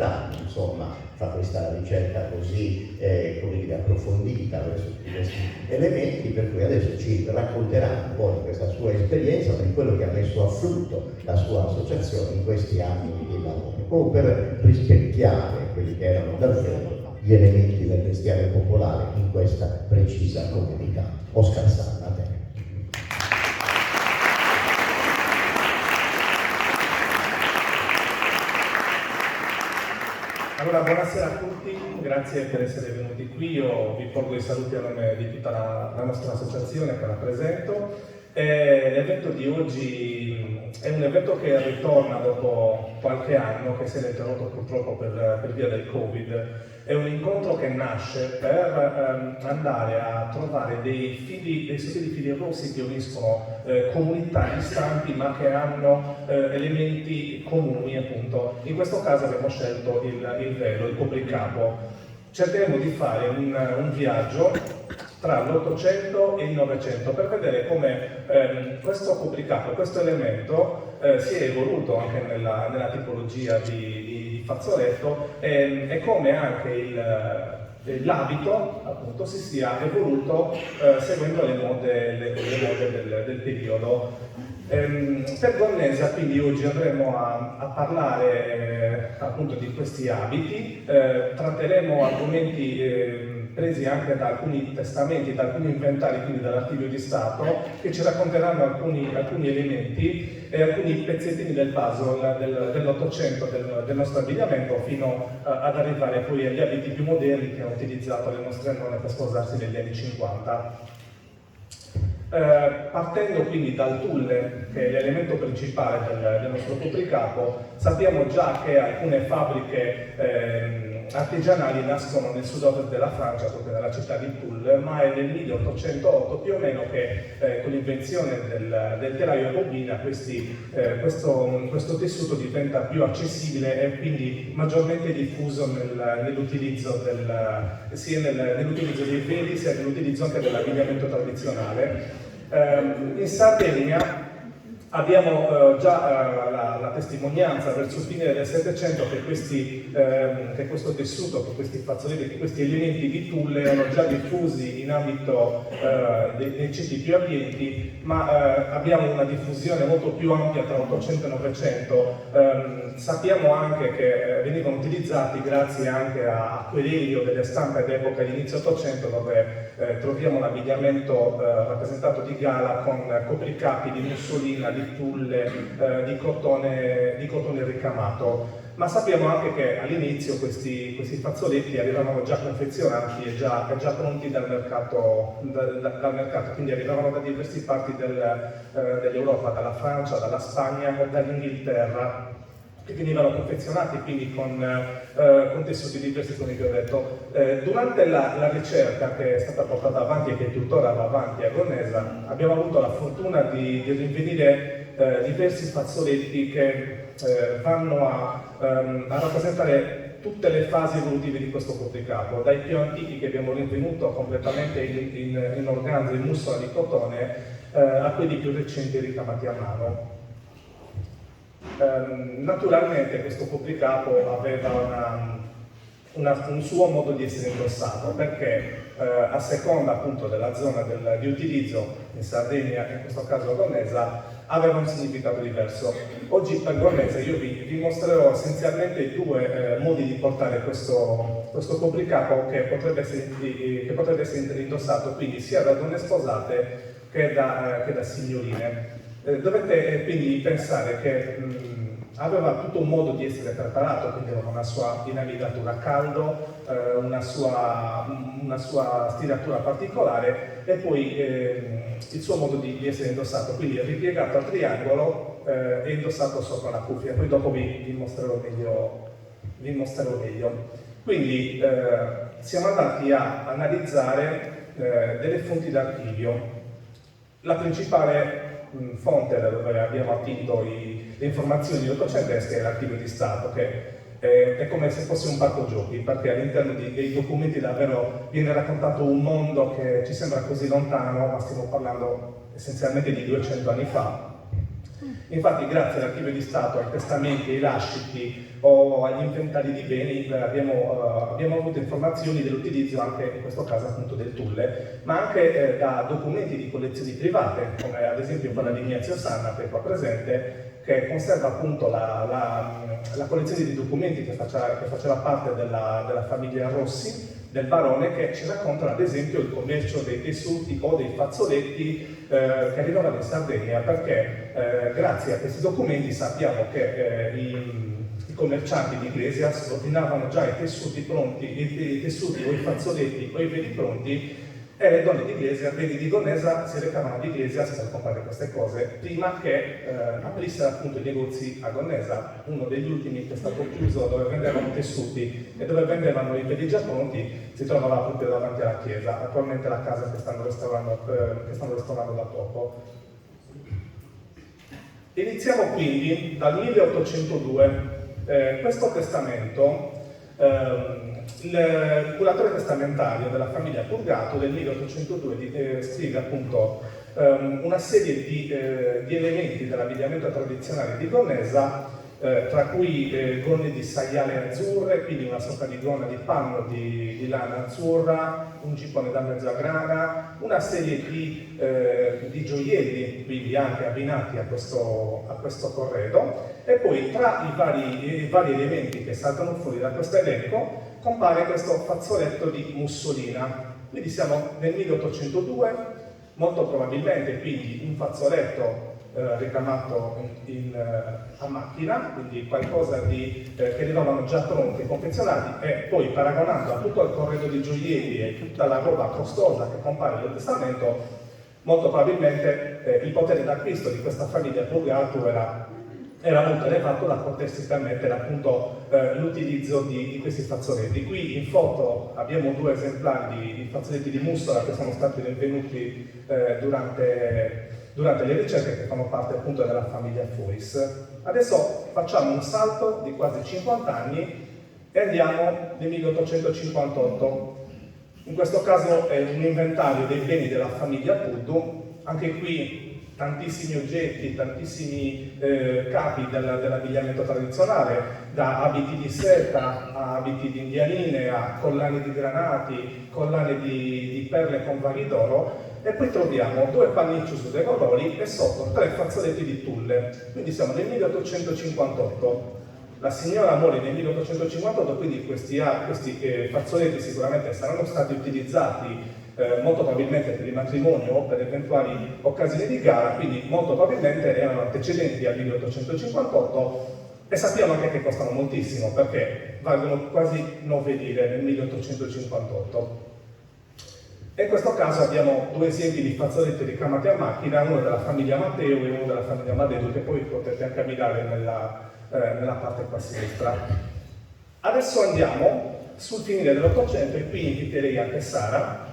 50 anni, insomma, fa questa ricerca così come dire, approfondita verso tutti questi elementi, per cui adesso ci racconterà un po' di questa sua esperienza, di quello che ha messo a frutto la sua associazione in questi anni di lavoro, proprio per rispecchiare quelli che erano davvero gli elementi del vestiario popolare in questa precisa comunità. Oscar Sanna, a te. Allora, buonasera a tutti, grazie per essere venuti qui. Io vi porgo i saluti a nome di tutta la nostra associazione che rappresento. L'evento di oggi è un evento che ritorna dopo qualche anno, che si è interrotto purtroppo per via del Covid. È un incontro che nasce per andare a trovare dei sottili fili rossi che uniscono comunità distanti ma che hanno elementi comuni, appunto. In questo caso abbiamo scelto il velo, il copricapo. Cercheremo di fare un viaggio tra l'800 e il 900 per vedere come questo copricapo, questo elemento si è evoluto anche nella tipologia di fazzoletto e come anche l'abito appunto si sia evoluto seguendo le mode del periodo. Per Gonnesa quindi oggi andremo a parlare appunto di questi abiti, tratteremo argomenti presi anche da alcuni testamenti, da alcuni inventari, quindi dall'Archivio di Stato, che ci racconteranno alcuni elementi e alcuni pezzettini del puzzle dell'Ottocento del nostro abbigliamento, fino ad arrivare poi agli abiti più moderni che hanno utilizzato le nostre nonne per sposarsi negli anni 50. Partendo quindi dal tulle, che è l'elemento principale del nostro copricapo, sappiamo già che alcune fabbriche artigianali nascono nel sud-ovest della Francia, proprio nella città di Toul, ma è nel 1808 più o meno che con l'invenzione del telaio a bobina questo tessuto diventa più accessibile e quindi maggiormente diffuso nell'utilizzo dei veli sia nell'utilizzo anche dell'abbigliamento tradizionale. In Sardegna abbiamo già la testimonianza verso il fine del Settecento che questo tessuto, che questi fazzoletti, che questi elementi di tulle erano già diffusi in ambito dei ceti più abbienti, ma abbiamo una diffusione molto più ampia tra 800 e 900. Sappiamo anche che venivano utilizzati grazie anche a querelio delle stampe d'epoca di inizio 800, dove troviamo l'abbigliamento rappresentato di gala con copricapi di mussolina, di tulle, di cotone ricamato. Ma sappiamo anche che all'inizio questi fazzoletti arrivavano già confezionati e già pronti dal mercato, quindi arrivavano da diverse parti dell'Europa, dalla Francia, dalla Spagna o dall'Inghilterra, che venivano confezionati quindi con tessuti diversi, come vi ho detto. Durante la ricerca che è stata portata avanti e che tuttora va avanti a Gonnesa, abbiamo avuto la fortuna di rinvenire diversi fazzoletti che vanno a rappresentare tutte le fasi evolutive di questo copricapo, dai più antichi che abbiamo rinvenuto completamente in organza, in mussola di cotone, a quelli più recenti ricamati a mano. Naturalmente questo copricapo aveva un suo modo di essere indossato, perché a seconda appunto della zona di utilizzo, in Sardegna e in questo caso a Gonnesa, aveva un significato diverso. Oggi per Gonnesa io vi mostrerò essenzialmente due modi di portare questo copricapo che potrebbe essere indossato quindi sia da donne sposate che da signorine. Dovete quindi pensare che aveva tutto un modo di essere preparato, quindi aveva una sua inamidatura a caldo, una sua stiratura particolare e poi il suo modo di essere indossato, quindi ripiegato a triangolo e indossato sopra la cuffia. Poi dopo vi mostrerò meglio. Quindi siamo andati a analizzare delle fonti d'archivio. La principale fonte da dove abbiamo attinto le informazioni ottocentesche è l'Archivio di Stato, che è come se fosse un parco giochi, perché all'interno dei documenti davvero viene raccontato un mondo che ci sembra così lontano, ma stiamo parlando essenzialmente di 200 anni fa. Infatti, grazie all'Archivio di Stato, ai testamenti e ai lasciti o agli inventari di beni, abbiamo avuto informazioni dell'utilizzo anche in questo caso appunto del tulle, ma anche da documenti di collezioni private, come ad esempio quella di Ignazio Sanna, che è qua presente, che conserva appunto la collezione di documenti che faceva parte della famiglia Rossi, del barone, che ci raccontano ad esempio il commercio dei tessuti o dei fazzoletti che arrivavano in Sardegna, perché grazie a questi documenti sappiamo che i commercianti di Iglesias ordinavano già i tessuti pronti, i tessuti o i fazzoletti o i veli pronti, e le donne di Iglesias, vedi di Gonesa, si recavano ad Iglesias per comprare queste cose prima che aprissero appunto i negozi a Gonesa, uno degli ultimi che è stato chiuso, dove vendevano tessuti e dove vendevano i veli già pronti, si trovava proprio davanti alla chiesa, attualmente la casa che stanno restaurando da poco. Iniziamo quindi dal 1802. Questo testamento, il curatore testamentario della famiglia Purgato del 1802 scrive appunto una serie di elementi dell'abbigliamento tradizionale di Gonesa, tra cui gonne di saiale azzurre, quindi una sorta di gonna di panno di lana azzurra, un gippone da mezza grana, una serie di gioielli, quindi anche abbinati a questo corredo, e poi tra i vari elementi che saltano fuori da questo elenco compare questo fazzoletto di mussolina. Quindi siamo nel 1802, molto probabilmente quindi un fazzoletto ricamato a macchina, quindi qualcosa che arrivavano già pronti, confezionati, e poi paragonando a tutto il corredo di gioielli e tutta la roba costosa che compare nel testamento, molto probabilmente il potere d'acquisto di questa famiglia Purgato era molto elevato da potersi permettere appunto l'utilizzo di questi fazzoletti. Qui in foto abbiamo due esemplari di fazzoletti di mussola che sono stati rinvenuti durante le ricerche, che fanno parte appunto della famiglia Fois. Adesso facciamo un salto di quasi 50 anni e andiamo nel 1858. In questo caso è un inventario dei beni della famiglia Puddu, anche qui tantissimi oggetti, tantissimi capi dell'abbigliamento tradizionale, da abiti di seta a abiti di indianine, a collane di granati, collane di perle con vari d'oro, e poi troviamo due pannicci su dei colori e sotto 3 fazzoletti di tulle. Quindi siamo nel 1858. La signora muore nel 1858, quindi questi fazzoletti sicuramente saranno stati utilizzati molto probabilmente per i matrimoni o per eventuali occasioni di gara, quindi molto probabilmente erano antecedenti al 1858, e sappiamo anche che costano moltissimo perché valgono quasi 9 lire nel 1858. E in questo caso abbiamo due esempi di fazzoletti ricamati a macchina, uno della famiglia Matteo e uno della famiglia Madedo, che poi potete anche ammirare nella parte qua a sinistra. Adesso andiamo sul finire dell'Ottocento, e qui inviterei anche Sara,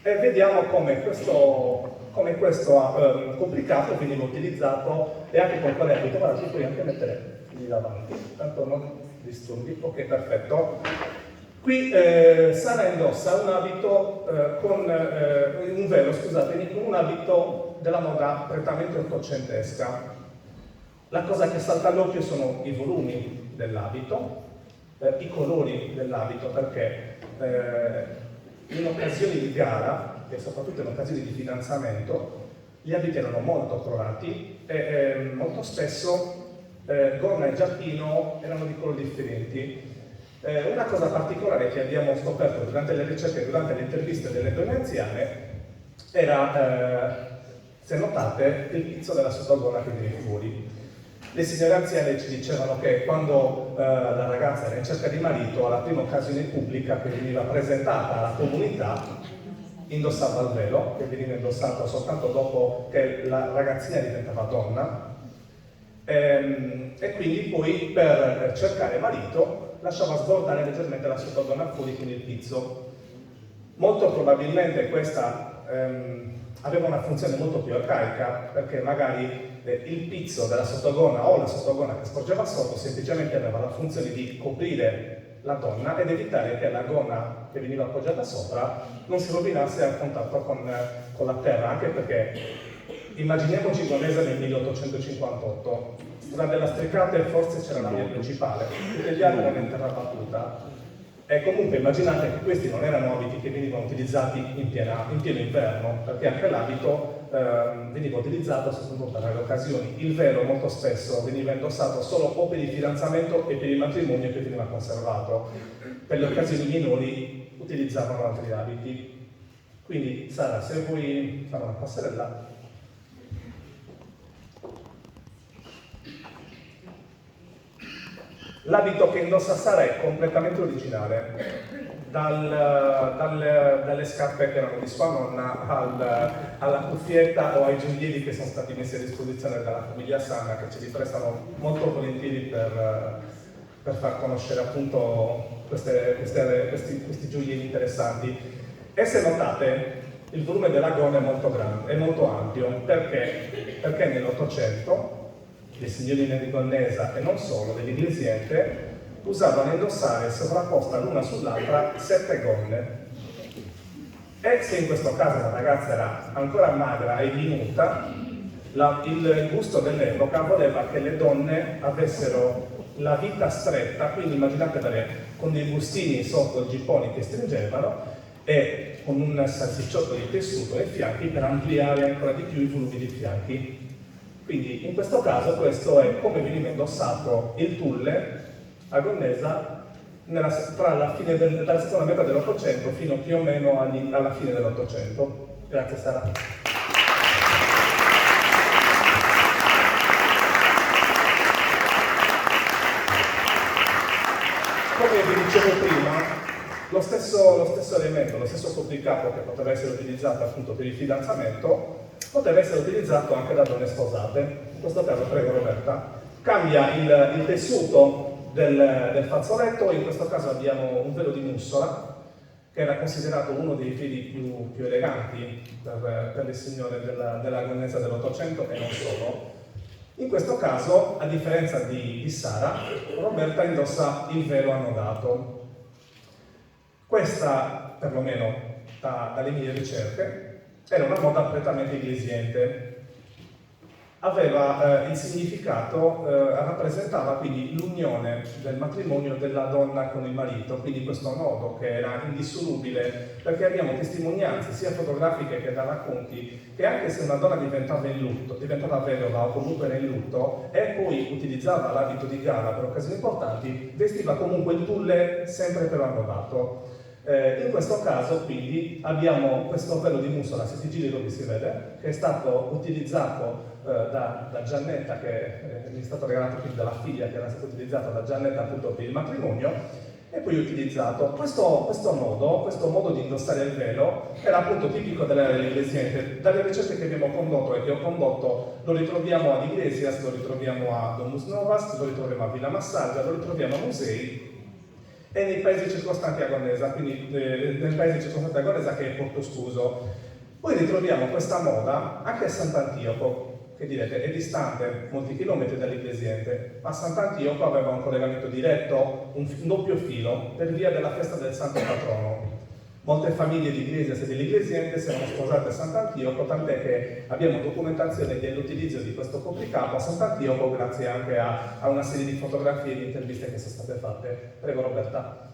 e vediamo come questo complicato veniva utilizzato e anche con quale abito. Guarda, ci puoi anche mettere lì davanti, tanto non disturbi. Ok, perfetto. Qui Sara indossa un abito un velo, scusatemi, con un abito della moda prettamente ottocentesca. La cosa che salta all'occhio sono i volumi dell'abito, i colori dell'abito, perché in occasioni di gara e soprattutto in occasioni di fidanzamento gli abiti erano molto colorati e molto spesso gonna e giacchino erano di colori differenti. Una cosa particolare che abbiamo scoperto durante le ricerche e durante le interviste delle donne anziane era, se notate, il pizzo della sottogonna che viene fuori. Le signore anziane ci dicevano che quando la ragazza era in cerca di marito, alla prima occasione pubblica che veniva presentata alla comunità, indossava il velo, che veniva indossato soltanto dopo che la ragazzina diventava donna, e quindi poi per cercare marito lasciava sbordare leggermente la sottogonna fuori con il pizzo. Molto probabilmente questa aveva una funzione molto più arcaica, perché magari il pizzo della sottogonna o la sottogonna che sporgeva sotto semplicemente aveva la funzione di coprire la donna ed evitare che la gonna che veniva appoggiata sopra non si rovinasse a contatto con la terra, anche perché immaginiamoci Gonesa nel 1858, Durante la lastricate forse c'era la via principale, tutti gli altri erano in terra battuta. E comunque immaginate che questi non erano abiti che venivano utilizzati in pieno inverno, perché anche l'abito veniva utilizzato soprattutto per le occasioni. Il velo molto spesso veniva indossato solo o per il fidanzamento e per il matrimonio che veniva conservato. Per le occasioni minori utilizzavano altri abiti. Quindi Sara, se vuoi fare una passerella. L'abito che indossa Sara è completamente originale, dalle scarpe che erano di sua nonna alla cuffietta o ai gioielli che sono stati messi a disposizione dalla famiglia Sanna, che ce li prestano molto volentieri per far conoscere appunto questi gioielli interessanti. E se notate, il volume della gonna è molto grande, è molto ampio, perché nell'Ottocento le signorine di Gonnesa e non solo, dell'Iglesiente, usavano indossare sovrapposta l'una sull'altra 7 gonne. E se in questo caso la ragazza era ancora magra e minuta, il gusto dell'epoca voleva che le donne avessero la vita stretta, quindi immaginate con dei bustini sotto i gipponi che stringevano e con un salsicciotto di tessuto ai fianchi per ampliare ancora di più i volumi dei fianchi. Quindi in questo caso questo è come veniva indossato il tulle a Gonnesa tra dalla seconda metà dell'Ottocento fino più o meno alla fine dell'Ottocento. Grazie Sara. Come vi dicevo prima, lo stesso elemento, lo stesso copricapo che poteva essere utilizzato appunto per il fidanzamento poteva essere utilizzato anche da donne sposate. In questo caso, prego Roberta, cambia il tessuto del fazzoletto. In questo caso abbiamo un velo di mussola, che era considerato uno dei veli più eleganti per le signore della Gonnesa dell'Ottocento e non solo. In questo caso, a differenza di Sara, Roberta indossa il velo annodato. Questa, perlomeno dalle mie ricerche, era una moda prettamente iglesiente. Aveva il significato, rappresentava quindi l'unione del matrimonio della donna con il marito, quindi questo nodo che era indissolubile, perché abbiamo testimonianze sia fotografiche che da racconti che anche se una donna diventava vedova o comunque era in lutto e poi utilizzava l'abito di gala per occasioni importanti, vestiva comunque il tulle sempre per annodato. In questo caso quindi abbiamo questo velo di mussola, se ti giri dove si vede, che è stato utilizzato da Giannetta, che mi è stato regalato quindi dalla figlia, che era stato utilizzato da Giannetta appunto per il matrimonio, e poi utilizzato. Questo modo di indossare il velo era appunto tipico dell'era dell'Iglesiente. Dalle ricerche che abbiamo condotto e che ho condotto lo ritroviamo ad Iglesias, lo ritroviamo a Domus Novas, lo ritroviamo a Villa Massaggia, lo ritroviamo a musei e nei paesi circostanti a Gonnesa, quindi nel paese circostante a Gonnesa che è Porto Scuso. Poi ritroviamo questa moda anche a Sant'Antioco, che direte è distante molti chilometri dall'Iglesiente, ma Sant'Antioco aveva un collegamento diretto, un doppio filo, per via della festa del Santo Patrono. Molte famiglie di Iglesias e dell'Iglesiente si erano sposate a Sant'Antioco, tant'è che abbiamo documentazione dell'utilizzo di questo copricapo a Sant'Antioco grazie anche a una serie di fotografie e di interviste che sono state fatte. Prego Roberta.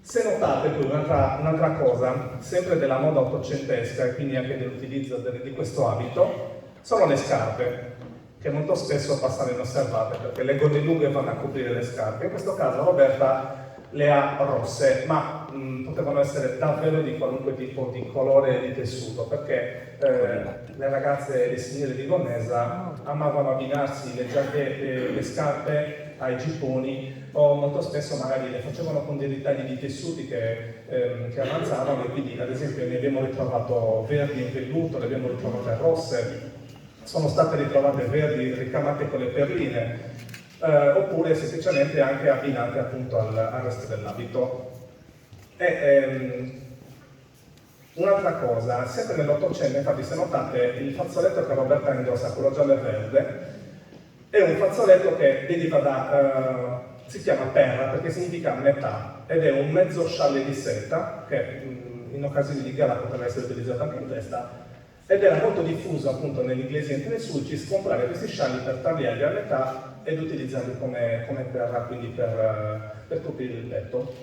Se notate poi un'altra cosa, sempre della moda ottocentesca e quindi anche dell'utilizzo di questo abito, sono le scarpe, che molto spesso passano inosservate perché le gonne lunghe vanno a coprire le scarpe. In questo caso Roberta le ha rosse, ma potevano essere davvero di qualunque tipo di colore e di tessuto, perché le ragazze e le signore di Gonnesa amavano abbinarsi le scarpe ai gipponi, o molto spesso magari le facevano con dei ritagli di tessuti che avanzavano, e quindi ad esempio ne abbiamo ritrovato verdi in velluto, le abbiamo ritrovate rosse, sono state ritrovate verdi ricamate con le perline, oppure semplicemente anche abbinate appunto al resto dell'abito. Un'altra cosa, sempre nell'Ottocento, infatti se notate il fazzoletto che Roberta indossa, quello giallo e verde, è un fazzoletto che deriva si chiama perra perché significa metà, ed è un mezzo scialle di seta che in occasioni di gala poteva essere utilizzato anche in testa, ed era molto diffuso appunto nell'Iglesiente nel Sulcis comprare questi scialli per tagliarli a metà ed utilizzarli come terra, quindi per coprire il letto.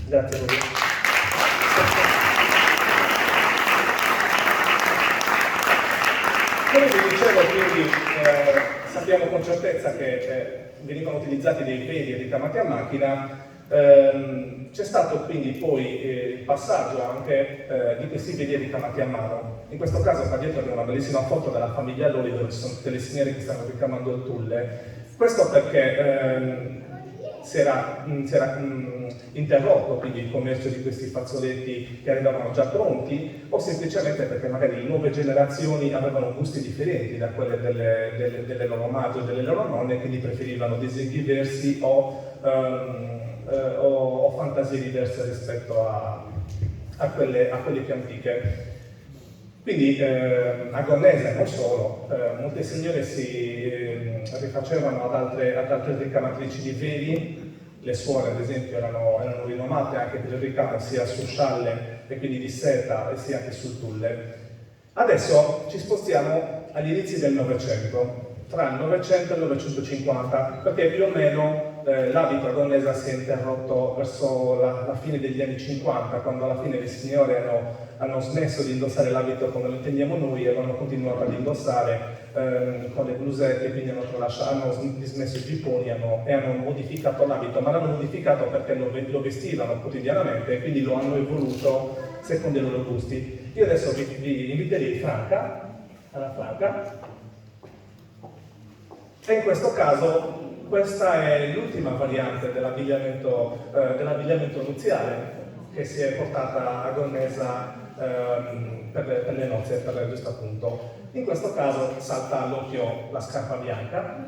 Grazie a voi. Come vi dicevo, quindi sappiamo con certezza che venivano utilizzati dei veli ricamati a macchina. C'è stato quindi poi il passaggio anche di questi veli ricamati a mano. In questo caso qua dietro abbiamo una bellissima foto della famiglia Loli dove ci sono tutte le signore che stanno ricamando il tulle. Questo perché si era interrotto quindi il commercio di questi fazzoletti che arrivavano già pronti, o semplicemente perché magari le nuove generazioni avevano gusti differenti da quelle delle loro madri o delle loro nonne, quindi preferivano disegni diversi o fantasie diverse rispetto a quelle più antiche. Quindi a Gonnese non solo, molte signore si rifacevano ad altre ricamatrici di veli. Le suore ad esempio erano rinomate anche per il ricamo sia su scialle e quindi di seta e sia anche sul tulle. Adesso ci spostiamo agli inizi del Novecento, tra il Novecento e il 950, perché più o meno l'abito a Gonnesa si è interrotto verso la fine degli anni 50, quando alla fine le signore hanno smesso di indossare l'abito come lo intendiamo noi e hanno continuato ad indossare con le blusette, quindi hanno dismesso i gipponi e hanno modificato l'abito, ma l'hanno modificato perché lo vestivano quotidianamente e quindi lo hanno evoluto secondo i loro gusti. Io adesso vi inviterei alla Franca, e in questo caso questa è l'ultima variante dell'abbigliamento nuziale che si è portata a Gonnesa per le nozze, per il giusto appunto. In questo caso salta all'occhio la scarpa bianca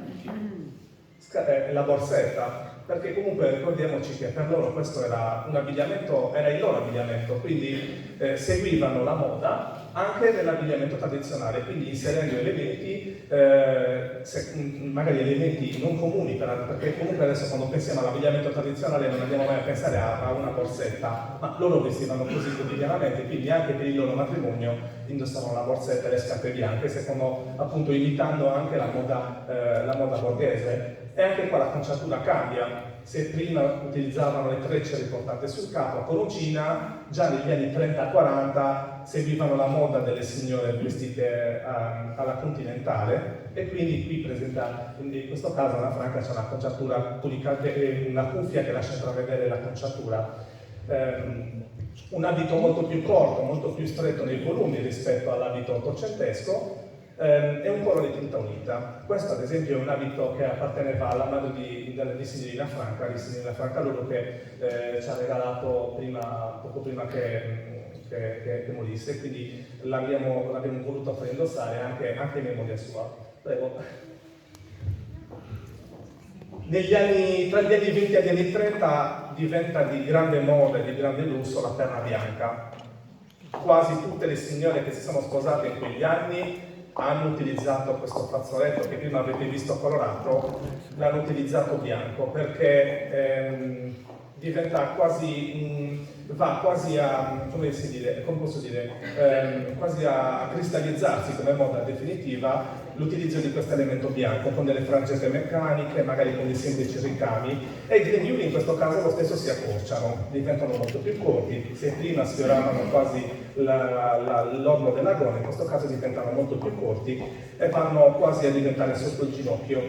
e la borsetta, perché comunque ricordiamoci che per loro questo era il loro abbigliamento, quindi seguivano la moda anche nell'abbigliamento tradizionale, quindi inserendo elementi, magari elementi non comuni, perché comunque adesso quando pensiamo all'abbigliamento tradizionale non andiamo mai a pensare a una borsetta, ma loro vestivano così quotidianamente, quindi anche per il loro matrimonio indossavano la borsetta e le scarpe bianche, secondo appunto imitando anche la moda borghese. E anche qua la conciatura cambia. Se prima utilizzavano le trecce riportate sul capo a coroncina, già negli anni 30-40 seguivano la moda delle signore vestite alla continentale, e quindi qui presenta, in questo caso alla Franca c'è una conciatura una cuffia che lascia intravedere la conciatura. Un abito molto più corto, molto più stretto nei volumi rispetto all'abito ottocentesco, e un coro di tinta unita. Questo ad esempio è un abito che apparteneva alla madre di signorina Franca Lolo, che ci ha regalato poco prima che morisse, quindi l'abbiamo voluto far indossare anche in memoria sua. Prego. Tra gli anni 20 e gli anni 30 diventa di grande moda e di grande lusso la perna bianca. Quasi tutte le signore che si sono sposate in quegli anni hanno utilizzato questo fazzoletto che prima avete visto colorato, l'hanno utilizzato bianco perché diventa va quasi a, quasi a cristallizzarsi come moda definitiva l'utilizzo di questo elemento bianco con delle frangette meccaniche, magari con dei semplici ricami, e i grembiuli in questo caso lo stesso si accorciano, diventano molto più corti. Se prima sfioravano quasi l'orlo della gonna, in questo caso diventano molto più corti e vanno quasi a diventare sotto il ginocchio.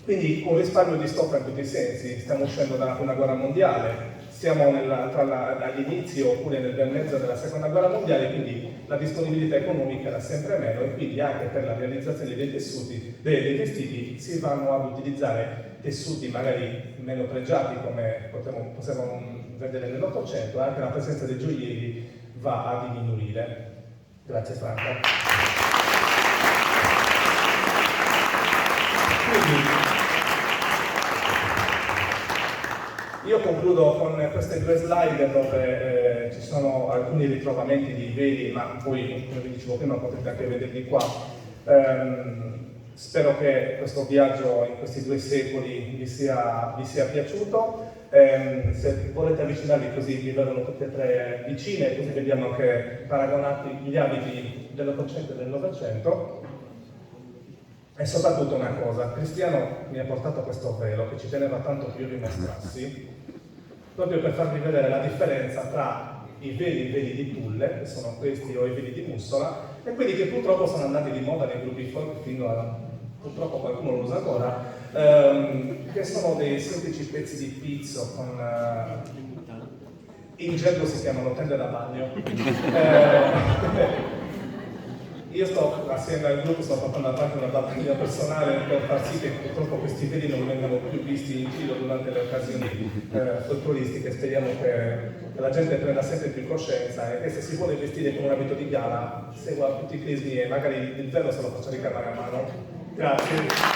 Quindi un risparmio di stoffa in tutti i sensi. Stiamo uscendo dalla prima guerra mondiale, siamo agli inizi oppure nel bel mezzo della seconda guerra mondiale, quindi la disponibilità economica era sempre meno, e quindi anche per la realizzazione dei tessuti, dei vestiti, si vanno ad utilizzare tessuti magari meno pregiati come possiamo vedere nell'Ottocento, e anche la presenza dei gioielli va a diminuire. Grazie Franca. Quindi, io concludo con queste due slide dove ci sono alcuni ritrovamenti di veli, ma voi, come vi dicevo prima, potete anche vederli qua. Spero che questo viaggio in questi 2 secoli vi sia piaciuto. Se volete avvicinarvi così vi vedono tutte e 3 vicine, così vediamo anche paragonati gli abiti dell'Ottocento e del Novecento. E soprattutto una cosa, Cristiano mi ha portato questo velo che ci teneva tanto che io vi mostrassi, proprio per farvi vedere la differenza tra i veli di tulle, che sono questi, o i veli di mussola, e quelli che purtroppo sono andati di moda nei gruppi folk fino a, purtroppo qualcuno lo usa ancora, che sono dei semplici pezzi di pizzo con, in gergo si chiamano tende da bagno. Io sto, assieme al gruppo, sto portando avanti una battaglia personale per far sì che purtroppo questi veli non vengano più visti in giro durante le occasioni folcloristiche. Speriamo che la gente prenda sempre più coscienza e che se si vuole vestire con un abito di gala segua tutti i crismi e magari il velo se lo faccia ricamare a mano. Grazie.